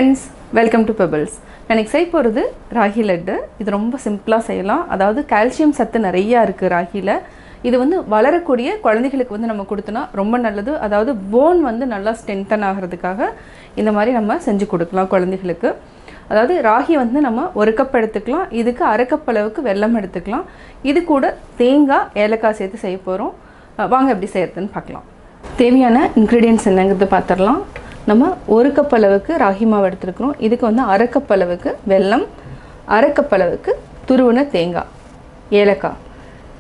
friends, welcome to Pebbles. நான் செய்ய போகிறது ராகி லட்டு. இது ரொம்ப சிம்பிளாக செய்யலாம். அதாவது கால்சியம் சத்து நிறையா இருக்குது ராகியில். இது வந்து வளரக்கூடிய குழந்தைகளுக்கு வந்து நம்ம கொடுத்தோன்னா ரொம்ப நல்லது. அதாவது போன் வந்து நல்லா ஸ்ட்ரென்தன் ஆகிறதுக்காக இந்த மாதிரி நம்ம செஞ்சு கொடுக்கலாம் குழந்தைகளுக்கு. அதாவது ராகி வந்து நம்ம 1 கப் எடுத்துக்கலாம். இதுக்கு 1/2 கப் அளவுக்கு வெல்லம் எடுத்துக்கலாம். இது கூட தேங்காய் ஏலக்காய் சேர்த்து செய்ய போகிறோம். வாங்க எப்படி செய்யறதுன்னு பார்க்கலாம். தேவையான இன்க்ரீடியன்ட்ஸ் என்னங்கிறது பார்த்துடலாம். நம்ம 1 கப் அளவுக்கு ராகி மாவு எடுத்துருக்கிறோம். இதுக்கு வந்து 1/2 கப் அளவுக்கு வெல்லம், 1/2 கப் அளவுக்கு துருவின தேங்காய், ஏலக்காய்.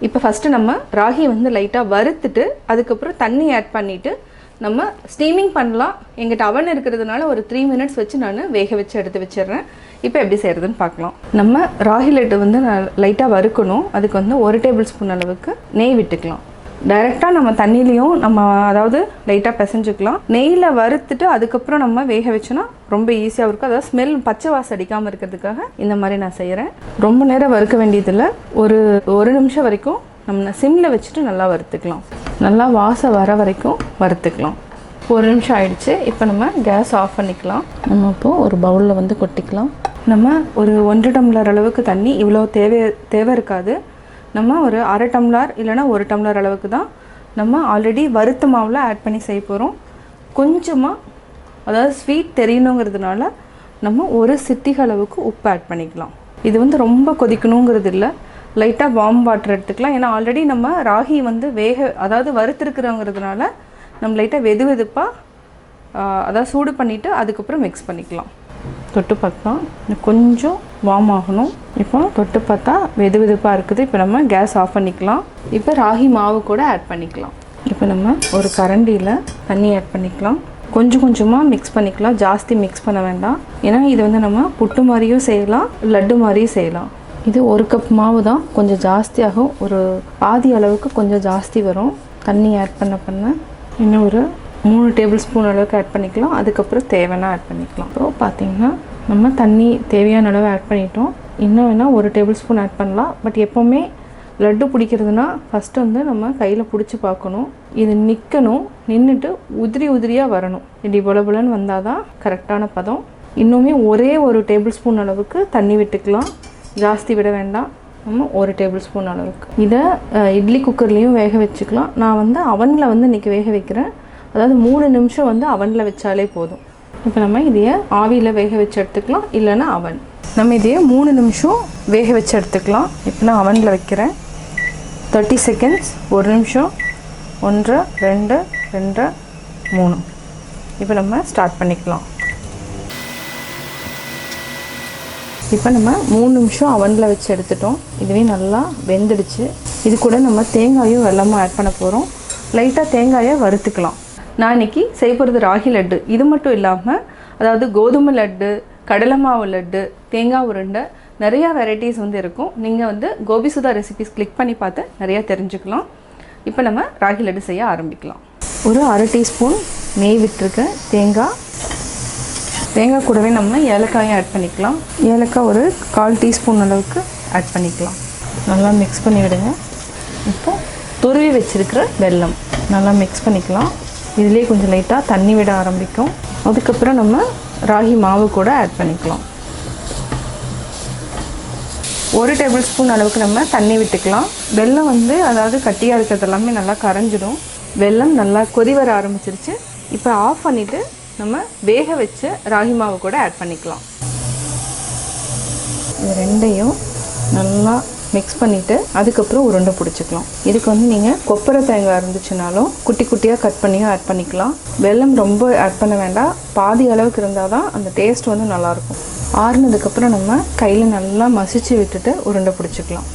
இப்போ ஃபஸ்ட்டு நம்ம ராகி வந்து லைட்டாக வறுத்துட்டு அதுக்கப்புறம் தண்ணி ஆட் பண்ணிவிட்டு நம்ம ஸ்டீமிங் பண்ணலாம். எங்கிட்ட அவன் இருக்கிறதுனால ஒரு 3 மினிட்ஸ் வச்சு நான் வேக வச்சு எடுத்து வச்சிடுறேன். இப்போ எப்படி செய்கிறதுன்னு பார்க்கலாம். நம்ம ராகி லட்டு வந்து லைட்டாக வறுக்கணும். அதுக்கு வந்து 1 டேபிள் ஸ்பூன் அளவுக்கு நெய் விட்டுக்கலாம். டைரெக்டாக நம்ம தண்ணிலையும் நம்ம அதாவது லைட்டாக பிசைஞ்சுக்கலாம். நெய்யில் வறுத்துட்டு அதுக்கப்புறம் நம்ம வேக வச்சோன்னா ரொம்ப ஈஸியாக இருக்கும். அதாவது ஸ்மெல் பச்சை வாசம் அடிக்காமல் இருக்கிறதுக்காக இந்த மாதிரி நான் செய்கிறேன். ரொம்ப நேரம் வறுக்க வேண்டியதில்லை. ஒரு நிமிஷம் வரைக்கும் நம்ம சிம்மில் வச்சுட்டு நல்லா வறுத்துக்கலாம். நல்லா வாசம் வர வரைக்கும் வறுத்துக்கலாம். 1 நிமிஷம் ஆயிடுச்சு. இப்போ நம்ம கேஸ் ஆஃப் பண்ணிக்கலாம். நம்ம இப்போது ஒரு பவுலில் வந்து கொட்டிக்கலாம். நம்ம ஒரு 1 டம்ளர் அளவுக்கு தண்ணி, இவ்வளோ தேவை இருக்காது. நம்ம ஒரு 1/2 டம்ளர் இல்லைனா 1 டம்ளர் அளவுக்கு தான் நம்ம ஆல்ரெடி வறுத்த மாவில் ஆட் பண்ணி செய்ய போகிறோம். கொஞ்சமாக அதாவது ஸ்வீட் தெரியணுங்கிறதுனால நம்ம ஒரு சிட்டிகை அளவுக்கு உப்பு ஆட் பண்ணிக்கலாம். இது வந்து ரொம்ப கொதிக்கணுங்கிறது இல்லை, லைட்டாக வார்ம் வாட்டர் எடுத்துக்கலாம். ஏன்னா ஆல்ரெடி நம்ம ராகி வந்து அதாவது வறுத்துருக்குறோங்கிறதுனால நம்ம லைட்டாக வெதுப்பாக அதாவது சூடு பண்ணிவிட்டு அதுக்கப்புறம் மிக்ஸ் பண்ணிக்கலாம். தொட்டு பார்த்தா கொஞ்சம் வார்ம் ஆகணும். இப்போ தொட்டு பார்த்தா வெதுப்பாக இருக்குது. இப்போ நம்ம கேஸ் ஆஃப் பண்ணிக்கலாம். இப்போ ராகி மாவு கூட ஆட் பண்ணிக்கலாம். இப்போ நம்ம ஒரு கரண்டியில் தண்ணி ஆட் பண்ணிக்கலாம். கொஞ்சம் கொஞ்சமாக மிக்ஸ் பண்ணிக்கலாம். ஜாஸ்தி மிக்ஸ் பண்ண வேண்டாம். ஏன்னா இது வந்து நம்ம புட்டு மாதிரியும் செய்யலாம், லட்டு மாதிரியும் செய்யலாம். இது 1 கப் மாவு தான், கொஞ்சம் ஜாஸ்தியாகும். ஒரு பாதி அளவுக்கு கொஞ்சம் ஜாஸ்தி வரும். தண்ணி ஆட் பண்ண இன்னும் ஒரு 3 டேபிள் ஸ்பூன் அளவுக்கு ஆட் பண்ணிக்கலாம். அதுக்கப்புறம் தேவைன்னா ஆட் பண்ணிக்கலாம். இப்போ பார்த்திங்கன்னா நம்ம தண்ணி தேவையான அளவு ஆட் பண்ணிட்டோம். இன்னும் வேணால் 1 டேபிள் ஸ்பூன் ஆட் பண்ணலாம். பட் எப்போவுமே லட்டு பிடிக்கிறதுனா ஃபஸ்ட்டு வந்து நம்ம கையில் பிடிச்சி பார்க்கணும். இது நிற்கணும், நின்றுட்டு உதிரியாக வரணும். இப்படி பொலன்னு வந்தால் தான் கரெக்டான பதம். இன்னுமே ஒரே 1 டேபிள் ஸ்பூன் அளவுக்கு தண்ணி விட்டுக்கலாம். ஜாஸ்தி விட வேண்டாம். நம்ம 1 டேபிள் ஸ்பூன் அளவுக்கு. இதை இட்லி குக்கர்லேயும் வேக வச்சுக்கலாம். நான் வந்து அவனில் வந்து இன்றைக்கி வேக வைக்கிறேன். அதாவது 3 நிமிஷம் வந்து அவனில் வச்சாலே போதும். இப்போ நம்ம இதையை ஆவியில் வேக வச்சு எடுத்துக்கலாம், இல்லைன்னா அவன். நம்ம இதையே 3 நிமிஷம் வேக வச்சு எடுத்துக்கலாம். இப்போ நான் அவனில் வைக்கிறேன். 30 செகண்ட்ஸ், 1 நிமிஷம், 1, 2, 2, 3. இப்போ நம்ம ஸ்டார்ட் பண்ணிக்கலாம். இப்போ நம்ம 3 நிமிஷம் அவனில் வச்சு எடுத்துட்டோம். இதுவே நல்லா வெந்துடுச்சு. இது கூட நம்ம தேங்காயும் வெல்லமும் ஆட் பண்ண போகிறோம். லைட்டாக தேங்காயை வறுத்துக்கலாம். நான் இன்றைக்கி செய்ய போகிறது ராகி லட்டு. இது மட்டும் இல்லாமல் அதாவது கோதுமை லட்டு, கடலை மாவு லட்டு, தேங்காய் உருண்டை, நிறையா வெரைட்டிஸ் வந்து இருக்கும். நீங்கள் வந்து கோபி சுதா ரெசிபிஸ் கிளிக் பண்ணி பார்த்து நிறையா தெரிஞ்சுக்கலாம். இப்போ நம்ம ராகி லட்டு செய்ய ஆரம்பிக்கலாம். ஒரு 1/2 டீஸ்பூன் நெய் விட்டுருக்கேன். தேங்காய் கூடவே நம்ம ஏலக்காயும் ஆட் பண்ணிக்கலாம். ஏலக்காய் ஒரு 1/4 டீஸ்பூன் அளவுக்கு ஆட் பண்ணிக்கலாம். நல்லா மிக்ஸ் பண்ணி விடுங்க. இப்போ துருவி வச்சுருக்கிற வெல்லம் நல்லா மிக்ஸ் பண்ணிக்கலாம். இதிலே கொஞ்சம் லைட்டாக தண்ணி விட ஆரம்பிக்கும். அதுக்கப்புறம் நம்ம ராகி மாவு கூட ஆட் பண்ணிக்கலாம். 1 டேபிள் ஸ்பூன் அளவுக்கு நம்ம தண்ணி விட்டுக்கலாம். வெல்லம் வந்து அதாவது கட்டியாக இருக்கிறது எல்லாமே நல்லா கரைஞ்சிடும். வெல்லம் நல்லா கொதி வர ஆரம்பிச்சிருச்சு. இப்போ ஆஃப் பண்ணிவிட்டு நம்ம வேக வச்ச ராகி மாவு கூட ஆட் பண்ணிக்கலாம். இது ரெண்டையும் நல்லா மிக்ஸ் பண்ணிவிட்டு அதுக்கப்புறம் உருண்டை பிடிச்சிக்கலாம். இதுக்கு வந்து நீங்கள் கொப்பரை தேங்காய் இருந்துச்சுனாலும் குட்டி குட்டியாக கட் பண்ணியும் ஆட் பண்ணிக்கலாம். வெல்லம் ரொம்ப ஆட் பண்ண வேண்டாம், பாதி அளவுக்கு இருந்தால் தான் அந்த டேஸ்ட் வந்து நல்லாயிருக்கும். ஆறுனதுக்கப்புறம் நம்ம கையில் நல்லா மசிச்சு விட்டுட்டு உருண்டை பிடிச்சிக்கலாம்.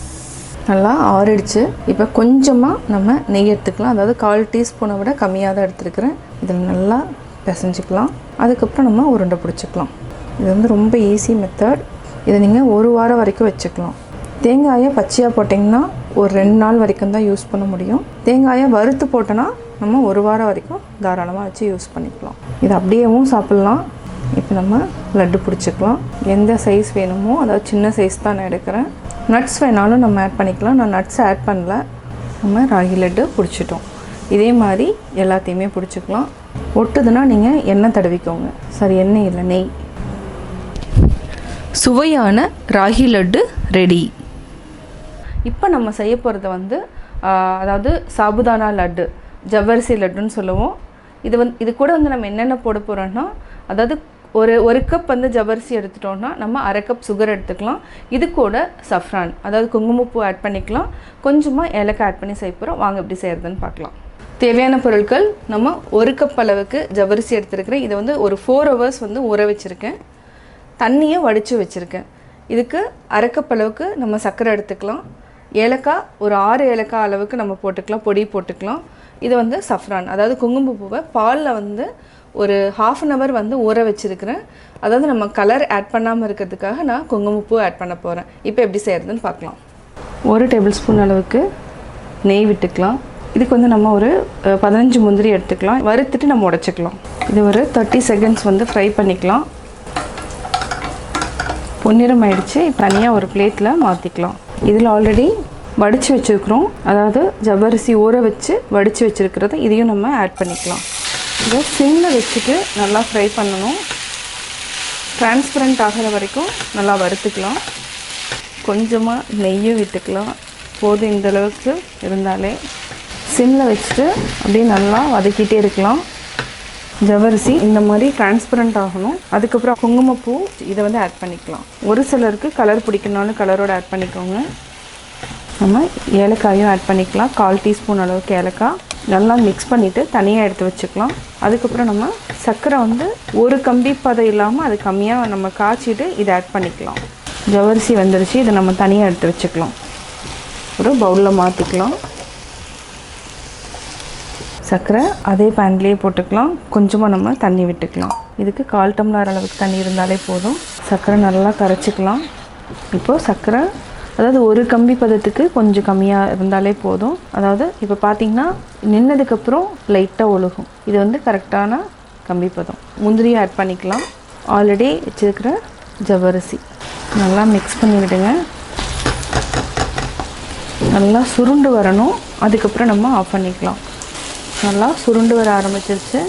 நல்லா ஆறிடுச்சு. இப்போ கொஞ்சமாக நம்ம நெய் எடுத்துக்கலாம். அதாவது 1/4 டீஸ்பூனை விட கம்மியாக தான் எடுத்துருக்கிறேன். இதில் நல்லா பிசைஞ்சிக்கலாம். அதுக்கப்புறம் நம்ம உருண்டை பிடிச்சிக்கலாம். இது வந்து ரொம்ப ஈஸி மெத்தட். இதை நீங்கள் 1 வாரம் வரைக்கும் வச்சுக்கலாம். தேங்காயை பச்சையாக போட்டிங்கன்னா ஒரு 2 நாள் வரைக்கும் தான் யூஸ் பண்ண முடியும். தேங்காயை வறுத்து போட்டோன்னா நம்ம 1 வாரம் வரைக்கும் தாராளமாக வச்சு யூஸ் பண்ணிக்கலாம். இது அப்படியேவும் சாப்பிட்லாம். இப்போ நம்ம லட்டு பிடிச்சிக்கலாம். எந்த சைஸ் வேணுமோ, அதாவது சின்ன சைஸ் தான் நான் எடுக்கிறேன். நட்ஸ் வேணாலும் நம்ம ஆட் பண்ணிக்கலாம். நான் நட்ஸ் ஆட் பண்ணல. நம்ம ராகி லட்டு பிடிச்சிட்டோம். இதே மாதிரி எல்லாத்தையுமே பிடிச்சிக்கலாம். ஒட்டுதுன்னா நீங்கள் எண்ணெய் தடவிக்கோங்க. சரி, எண்ணெய் இல்லை, நெய். சுவையான ராகி லட்டு ரெடி. இப்போ நம்ம செய்ய போகிறது வந்து அதாவது சாபுதானா லட்டு, ஜவ்வரிசி லட்டுன்னு சொல்லுவோம். இது கூட வந்து நம்ம என்னென்ன போட போகிறோம்னா, அதாவது ஒரு கப் வந்து ஜவ்வரிசி எடுத்துட்டோம்னா நம்ம அரை கப் சுகர் எடுத்துக்கலாம். இது கூட சஃப்ரான் அதாவது குங்குமப்பூ ஆட் பண்ணிக்கலாம். கொஞ்சமாக ஏலக்காய் ஆட் பண்ணி செய்ய போகிறோம். வாங்க எப்படி செய்கிறதுன்னு பார்க்கலாம். தேவையான பொருட்கள், நம்ம ஒரு கப் அளவுக்கு ஜவ்வரிசி எடுத்துருக்கிறேன். இதை வந்து ஒரு 4 hours வந்து ஊற வச்சுருக்கேன். தண்ணியை வடித்து வச்சுருக்கேன். இதுக்கு அரை கப் அளவுக்கு நம்ம சர்க்கரை எடுத்துக்கலாம். ஏலக்காய் ஒரு 6 ஏலக்காய் அளவுக்கு நம்ம போட்டுக்கலாம், பொடி போட்டுக்கலாம். இது வந்து சஃப்ரான் அதாவது குங்குமப்பூவை பாலில் வந்து ஒரு 1/2 hour வந்து ஊற வச்சுருக்கிறேன். அதாவது நம்ம கலர் ஆட் பண்ணாமல் இருக்கிறதுக்காக நான் குங்குமப்பூ ஆட் பண்ண போகிறேன். இப்போ எப்படி செய்கிறதுன்னு பார்க்கலாம். 1 டேபிள்ஸ்பூன் அளவுக்கு நெய் விட்டுக்கலாம். இதுக்கு வந்து நம்ம ஒரு 15 முந்திரி எடுத்துக்கலாம். வறுத்துட்டு நம்ம உடைச்சிக்கலாம். இது ஒரு 30 seconds வந்து ஃப்ரை பண்ணிக்கலாம். பொன்னிறம் ஆயிடுச்சு. இப்போ தனியாக ஒரு பிளேட்டில் மாற்றிக்கலாம். இதில் ஆல்ரெடி வடித்து வச்சுருக்குறோம், அதாவது ஜவ்வரிசி ஊற வச்சு வடித்து வச்சுருக்கிறத இதையும் நம்ம ஆட் பண்ணிக்கலாம். இதை சிம்மில் வச்சுட்டு நல்லா ஃப்ரை பண்ணணும். டிரான்ஸ்பரண்ட் ஆகிற வரைக்கும் நல்லா வறுத்துக்கலாம். கொஞ்சமாக நெய்யும் விட்டுக்கலாம். போதும் இந்தளவுக்கு இருந்தாலே. சிம்மில் வச்சுட்டு அப்படியே நல்லா வதக்கிட்டே இருக்கலாம். ஜவ்வரிசி இந்த மாதிரி டிரான்ஸ்பரண்ட் ஆகணும். அதுக்கப்புறம் குங்குமப்பூ இதை வந்து ஆட் பண்ணிக்கலாம். ஒரு சிலருக்கு கலர் பிடிக்கணும்னு கலரோடு ஆட் பண்ணிக்கோங்க. நம்ம ஏலக்காயும் ஆட் பண்ணிக்கலாம். 1/4 டீஸ்பூன் அளவுக்கு ஏலக்காய் நல்லா மிக்ஸ் பண்ணிவிட்டு தனியாக எடுத்து வச்சுக்கலாம். அதுக்கப்புறம் நம்ம சர்க்கரை வந்து ஒரு கம்பி பதம் இல்லாமல் அது கம்மியாக நம்ம காய்ச்சிட்டு இதை ஆட் பண்ணிக்கலாம். ஜவ்வரிசி வந்துருச்சு. இதை நம்ம தனியாக எடுத்து வச்சுக்கலாம். ஒரு பவுலில் மாற்றிக்கலாம். சர்க்கரை அதே பேன்லேயே போட்டுக்கலாம். கொஞ்சமாக நம்ம தண்ணி விட்டுக்கலாம். இதுக்கு 1/4 டம்ளர் அளவுக்கு தண்ணி இருந்தாலே போதும். சர்க்கரை நல்லா கரைச்சிக்கலாம். இப்போது சர்க்கரை அதாவது ஒரு கம்பி பதத்துக்கு கொஞ்சம் கம்மியாக இருந்தாலே போதும். அதாவது இப்போ பார்த்திங்கன்னா நின்னதுக்கப்புறம் லைட்டாக ஒழுகும். இது வந்து கரெக்டான கம்பி பதம். முந்திரியை ஆட் பண்ணிக்கலாம். ஆல்ரெடி வச்சுருக்கிற ஜவ்வரிசி நல்லா மிக்ஸ் பண்ணி விடுங்க. நல்லா சுருண்டு வரணும். அதுக்கப்புறம் நம்ம ஆஃப் பண்ணிக்கலாம். நல்லா சுருண்டு வர ஆரம்பிச்சிருச்சு.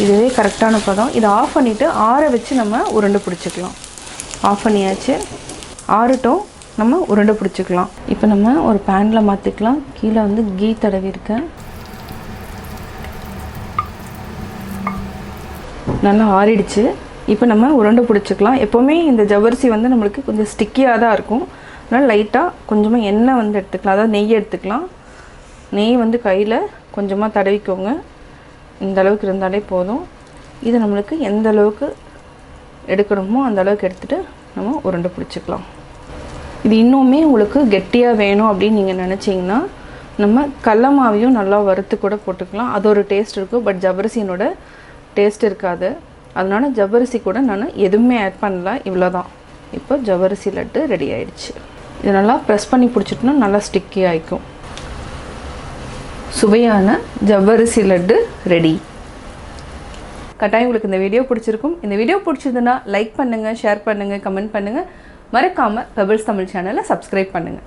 இதுவே கரெக்டான பதம். இதை ஆஃப் பண்ணிவிட்டு ஆற வச்சு நம்ம உருண்டை பிடிச்சிக்கலாம். ஆஃப் பண்ணியாச்சு. ஆறட்டும், நம்ம உருண்டை பிடிச்சிக்கலாம். இப்போ நம்ம ஒரு பேனில் மாற்றிக்கலாம். கீழே வந்து கீ தடவி இருக்கேன். நல்லா ஆறிடுச்சு. இப்போ நம்ம உருண்டை பிடிச்சிக்கலாம். எப்போவுமே இந்த ஜவ்வரிசி வந்து நம்மளுக்கு கொஞ்சம் ஸ்டிக்கியாக தான் இருக்கும். அதனால் லைட்டாக கொஞ்சமாக எண்ணெய் வந்து எடுத்துக்கலாம், அதாவது நெய் எடுத்துக்கலாம். நெய் வந்து கையில் கொஞ்சமாக தடவிக்கோங்க. இந்த அளவுக்கு இருந்தாலே போதும். இது நம்மளுக்கு எந்த அளவுக்கு எடுக்கணுமோ அந்த அளவுக்கு எடுத்துகிட்டு நம்ம உருண்டை பிடிச்சிக்கலாம். இது இன்னுமே உங்களுக்கு கெட்டியாக வேணும் அப்படின்னு நீங்கள் நினச்சிங்கன்னா நம்ம கடல மாவையும் நல்லா வறுத்து கூட போட்டுக்கலாம். அது ஒரு டேஸ்ட் இருக்கும். பட் ஜவ்வரிசியினோட டேஸ்ட் இருக்காது. அதனால ஜவ்வரிசி கூட நான் எதுவுமே ஆட் பண்ணல. இவ்வளோ தான். இப்போ ஜவ்வரிசி லட்டு ரெடி ஆயிடுச்சு. இது நல்லா ப்ரெஸ் பண்ணி பிடிச்சிட்டோன்னா நல்லா ஸ்டிக்கி ஆகிக்கும். சுவையான ஜவ்வரிசி லட்டு ரெடி. கட்டாயம் உங்களுக்கு இந்த வீடியோ பிடிச்சிருக்கும். இந்த வீடியோ பிடிச்சதுன்னா லைக் பண்ணுங்கள், ஷேர் பண்ணுங்கள், கமெண்ட் பண்ணுங்கள். மறக்காமல் பெபிள்ஸ் தமிழ் சேனலை சப்ஸ்கிரைப் பண்ணுங்கள்.